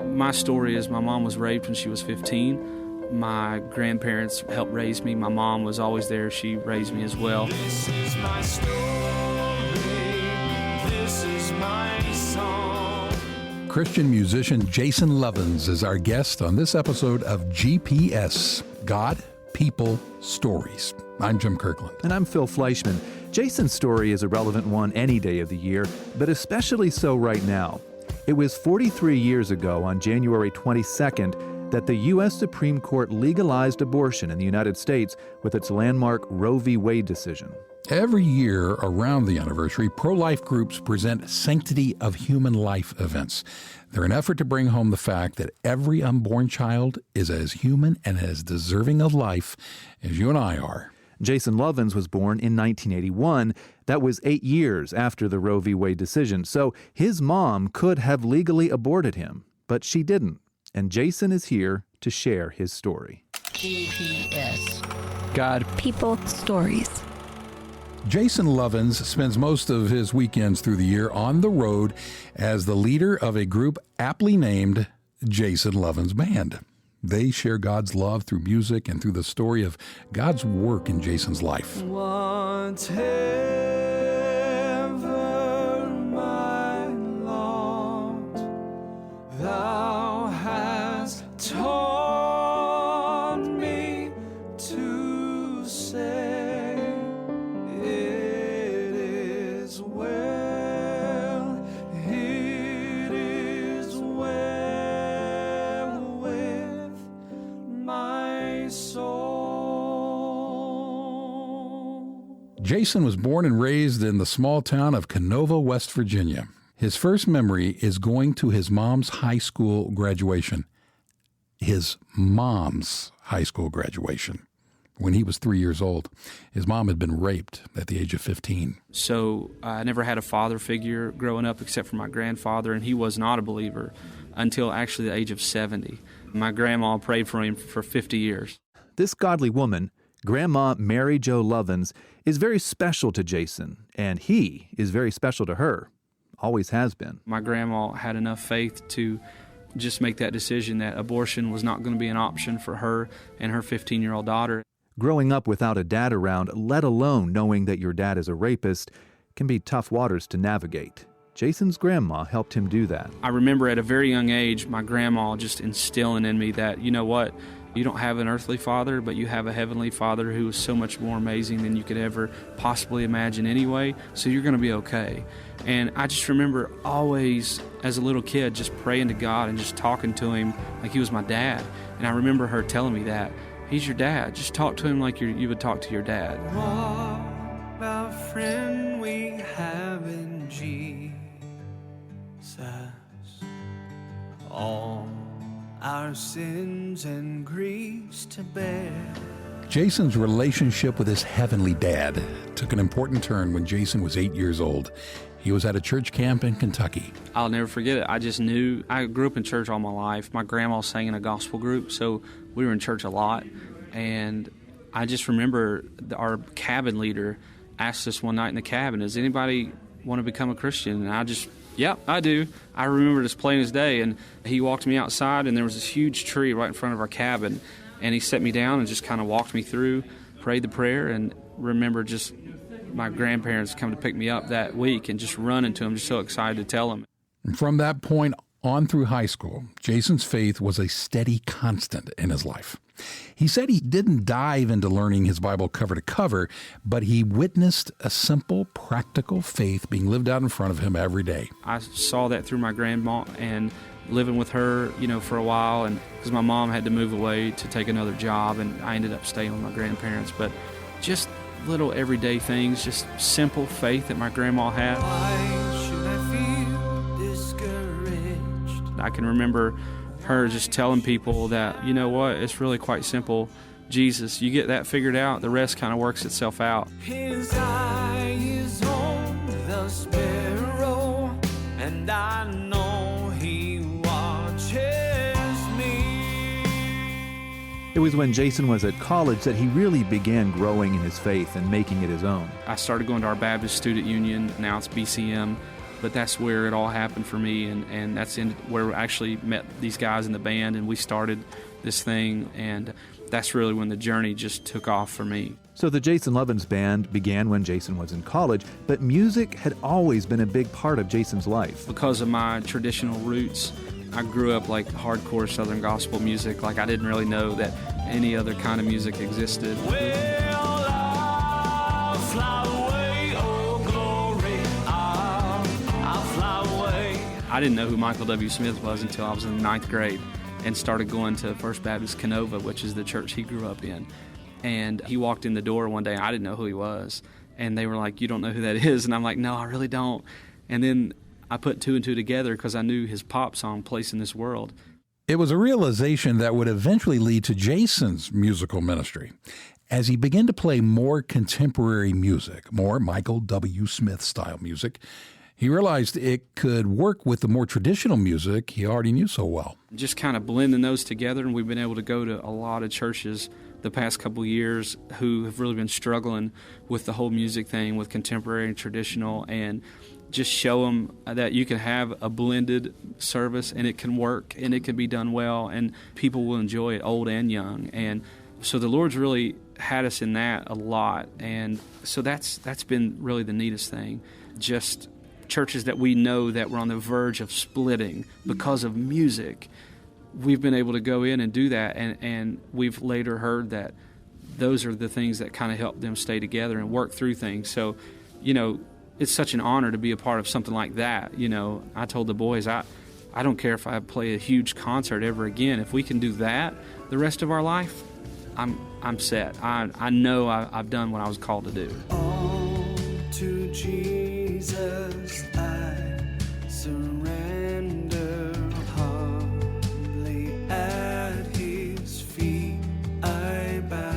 My story is my mom was raped when she was 15. My grandparents helped raise me. My mom was always there. She raised me as well. This is my story. This is my song. Christian musician Jason Lovins is our guest on this episode of GPS, God, People, Stories. I'm Jim Kirkland. And I'm Phil Fleischman. Jason's story is a relevant one any day of the year, but especially so right now. It was 43 years ago, on January 22nd, that the U.S. Supreme Court legalized abortion in the United States with its landmark Roe v. Wade decision. Every year around the anniversary, pro-life groups present Sanctity of Human Life events. They're an effort to bring home the fact that every unborn child is as human and as deserving of life as you and I are. Jason Lovins was born in 1981. That was 8 years after the Roe v. Wade decision, so his mom could have legally aborted him, but she didn't. And Jason is here to share his story. GPS. God, People, Stories. Jason Lovins spends most of his weekends through the year on the road as the leader of a group aptly named Jason Lovins Band. They share God's love through music and through the story of God's work in Jason's life. Whatever my lot, thou hast taught me to say, it is well, it is well with my soul. Jason was born and raised in the small town of Canova, West Virginia. His first memory is going to his mom's high school graduation. His mom's high school graduation. When he was 3 years old, his mom had been raped at the age of 15. So I never had a father figure growing up except for my grandfather, and he was not a believer until actually the age of 70. My grandma prayed for him for 50 years. This godly woman, Grandma Mary Jo Lovins, is very special to Jason, and he is very special to her. Always has been. My grandma had enough faith to just make that decision that abortion was not going to be an option for her and her 15-year-old daughter. Growing up without a dad around, let alone knowing that your dad is a rapist, can be tough waters to navigate. Jason's grandma helped him do that. I remember at a very young age, my grandma just instilling in me that, you know what, you don't have an earthly father, but you have a heavenly Father who is so much more amazing than you could ever possibly imagine anyway, so you're going to be okay. And I just remember always, as a little kid, just praying to God and just talking to Him like He was my dad. And I remember her telling me that, He's your dad. Just talk to Him like you would talk to your dad. What a friend we have in Jesus. All our sins and griefs to bear. Jason's relationship with his heavenly dad took an important turn when Jason was 8 years old. He was at a church camp in Kentucky. I'll never forget it. I just knew, I grew up in church all my life. My grandma sang in a gospel group, so we were in church a lot. And I just remember our cabin leader asked us one night in the cabin, does anybody want to become a Christian? And I just, yep, I do. I remember this plain as day. And he walked me outside, and there was this huge tree right in front of our cabin. And he set me down and just kind of walked me through, prayed the prayer, and remember just my grandparents come to pick me up that week and just running to them, just so excited to tell them. And from that point on through high school, Jason's faith was a steady constant in his life. He said he didn't dive into learning his Bible cover to cover, but he witnessed a simple, practical faith being lived out in front of him every day. I saw that through my grandma and living with her, for a while, and because my mom had to move away to take another job, and I ended up staying with my grandparents. But just little everyday things, just simple faith that my grandma had. Why should I feel discouraged? I can remember her just telling people that, you know what, it's really quite simple. Jesus, you get that figured out, the rest kind of works itself out. His eye is on the sparrow, and I know He watches me. It was when Jason was at college that he really began growing in his faith and making it his own. I started going to our Baptist Student Union, now it's BCM, but that's where it all happened for me, and that's where I actually met these guys in the band, and we started this thing, and that's really when the journey just took off for me. So the Jason Lovins Band began when Jason was in college, but music had always been a big part of Jason's life. Because of my traditional roots, I grew up like hardcore Southern gospel music. Like I didn't really know that any other kind of music existed. Well, I'll fly away, oh glory, I'll fly away. I didn't know who Michael W. Smith was until I was in 9th grade and started going to First Baptist Canova, which is the church he grew up in. And he walked in the door one day, and I didn't know who he was. And they were like, "You don't know who that is?" And I'm like, "No, I really don't." And then I put 2 and 2 together because I knew his pop song, Place in This World. It was a realization that would eventually lead to Jason's musical ministry. As he began to play more contemporary music, more Michael W. Smith style music, he realized it could work with the more traditional music he already knew so well. Just kind of blending those together, and we've been able to go to a lot of churches the past couple of years who have really been struggling with the whole music thing, with contemporary and traditional, and just show them that you can have a blended service and it can work and it can be done well and people will enjoy it, old and young. And so the Lord's really had us in that a lot, and so that's been really the neatest thing. Just churches that we know that we're on the verge of splitting because of music, we've been able to go in and do that, and we've later heard that those are the things that kind of help them stay together and work through things. So, it's such an honor to be a part of something like that. I told the boys, I don't care if I play a huge concert ever again. If we can do that the rest of our life, I'm set. I know I've done what I was called to do. All to Jesus I surrender, humbly at his feet I bow.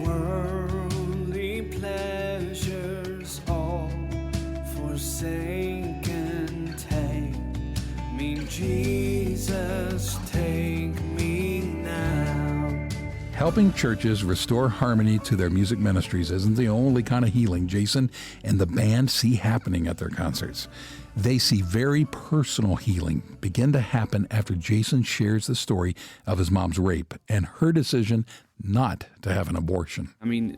Worldly pleasures all forsaken, take me, Jesus, take me now. Helping churches restore harmony to their music ministries isn't the only kind of healing Jason and the band see happening at their concerts. They see very personal healing begin to happen after Jason shares the story of his mom's rape and her decision not to have an abortion. I mean,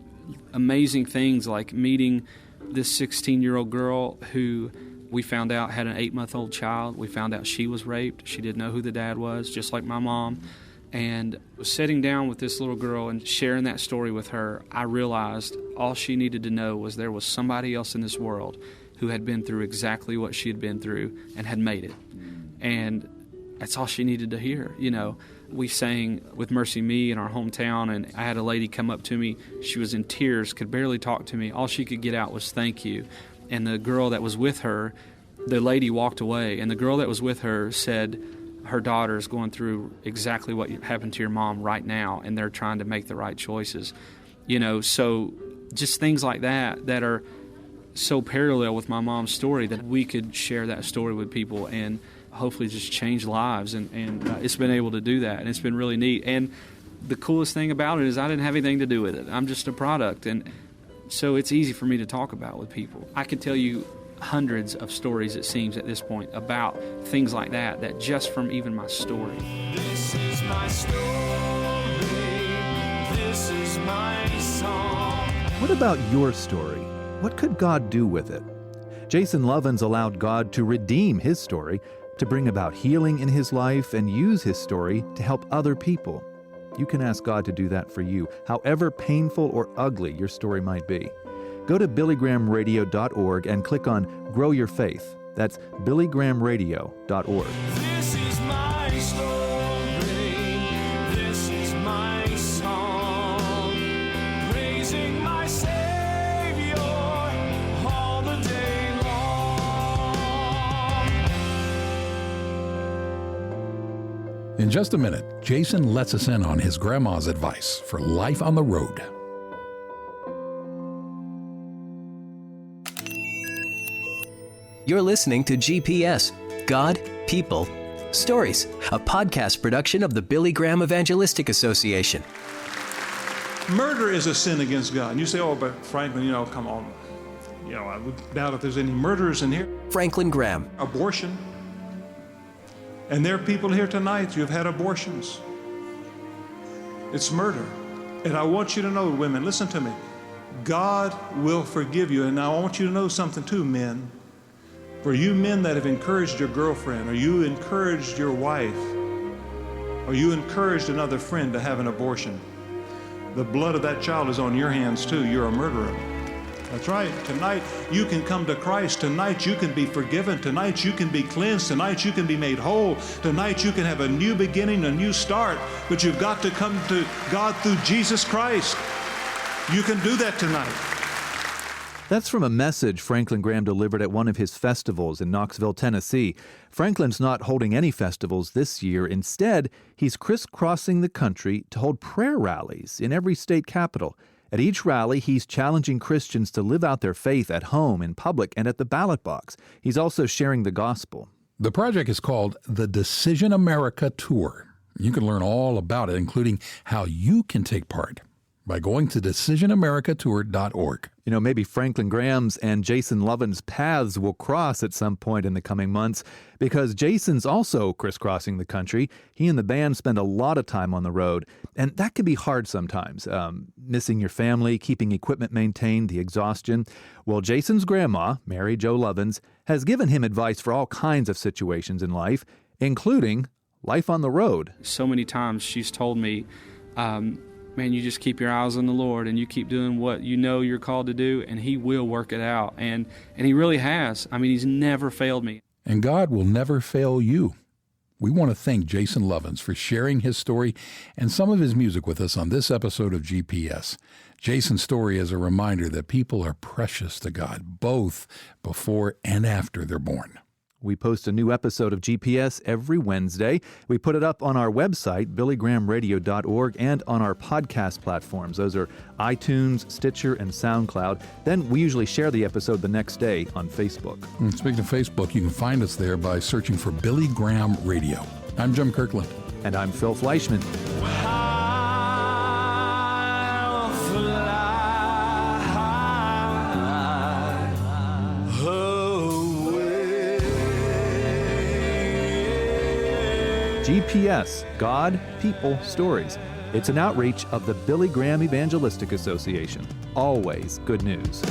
amazing things like meeting this 16-year-old girl who we found out had an 8-month-old child. We found out she was raped. She didn't know who the dad was, just like my mom. And sitting down with this little girl and sharing that story with her, I realized all she needed to know was there was somebody else in this world who had been through exactly what she had been through and had made it. And that's all she needed to hear. We sang with Mercy Me in our hometown, and I had a lady come up to me. She was in tears, could barely talk to me. All she could get out was thank you. And the girl that was with her, the lady walked away, and the girl that was with her said, her daughter is going through exactly what happened to your mom right now, and they're trying to make the right choices. So just things like that are so parallel with my mom's story that we could share that story with people and hopefully just change lives. And it's been able to do that, and it's been really neat. And the coolest thing about it is I didn't have anything to do with it. I'm just a product, and so it's easy for me to talk about with people. I could tell you hundreds of stories, it seems, at this point about things like that just from even my story. This is my story, this is my song. What about your story? What could God do with it? Jason Lovins allowed God to redeem his story, to bring about healing in his life and use his story to help other people. You can ask God to do that for you, however painful or ugly your story might be. Go to billygrahamradio.org and click on Grow Your Faith. That's billygrahamradio.org. This is my story, this is my song, praising my Savior all the day long. In just a minute, Jason lets us in on his grandma's advice for life on the road. You're listening to GPS, God, People, Stories, a podcast production of the Billy Graham Evangelistic Association. Murder is a sin against God. And you say, oh, but Franklin, come on. I would doubt if there's any murderers in here. Franklin Graham. Abortion. And there are people here tonight who have had abortions. It's murder. And I want you to know, women, listen to me. God will forgive you. And I want you to know something too, men. For you men that have encouraged your girlfriend, or you encouraged your wife, or you encouraged another friend to have an abortion, the blood of that child is on your hands too. You're a murderer. That's right. Tonight you can come to Christ. Tonight you can be forgiven. Tonight you can be cleansed. Tonight you can be made whole. Tonight you can have a new beginning, a new start. But you've got to come to God through Jesus Christ. You can do that tonight. That's from a message Franklin Graham delivered at one of his festivals in Knoxville, Tennessee. Franklin's not holding any festivals this year. Instead, he's crisscrossing the country to hold prayer rallies in every state capital. At each rally, he's challenging Christians to live out their faith at home, in public, and at the ballot box. He's also sharing the gospel. The project is called the Decision America Tour. You can learn all about it, including how you can take part, by going to decisionamericatour.org. Maybe Franklin Graham's and Jason Lovins' paths will cross at some point in the coming months, because Jason's also crisscrossing the country. He and the band spend a lot of time on the road, and that can be hard sometimes. Missing your family, keeping equipment maintained, the exhaustion. Well, Jason's grandma, Mary Jo Lovins, has given him advice for all kinds of situations in life, including life on the road. So many times she's told me, man, you just keep your eyes on the Lord and you keep doing what you know you're called to do, and He will work it out. And He really has. I mean, He's never failed me. And God will never fail you. We want to thank Jason Lovins for sharing his story and some of his music with us on this episode of GPS. Jason's story is a reminder that people are precious to God, both before and after they're born. We post a new episode of GPS every Wednesday. We put it up on our website, billygrahamradio.org, and on our podcast platforms. Those are iTunes, Stitcher, and SoundCloud. Then we usually share the episode the next day on Facebook. And speaking of Facebook, you can find us there by searching for Billy Graham Radio. I'm Jim Kirkland. And I'm Phil Fleischman. I'll fly GPS, God, People, Stories. It's an outreach of the Billy Graham Evangelistic Association. Always good news.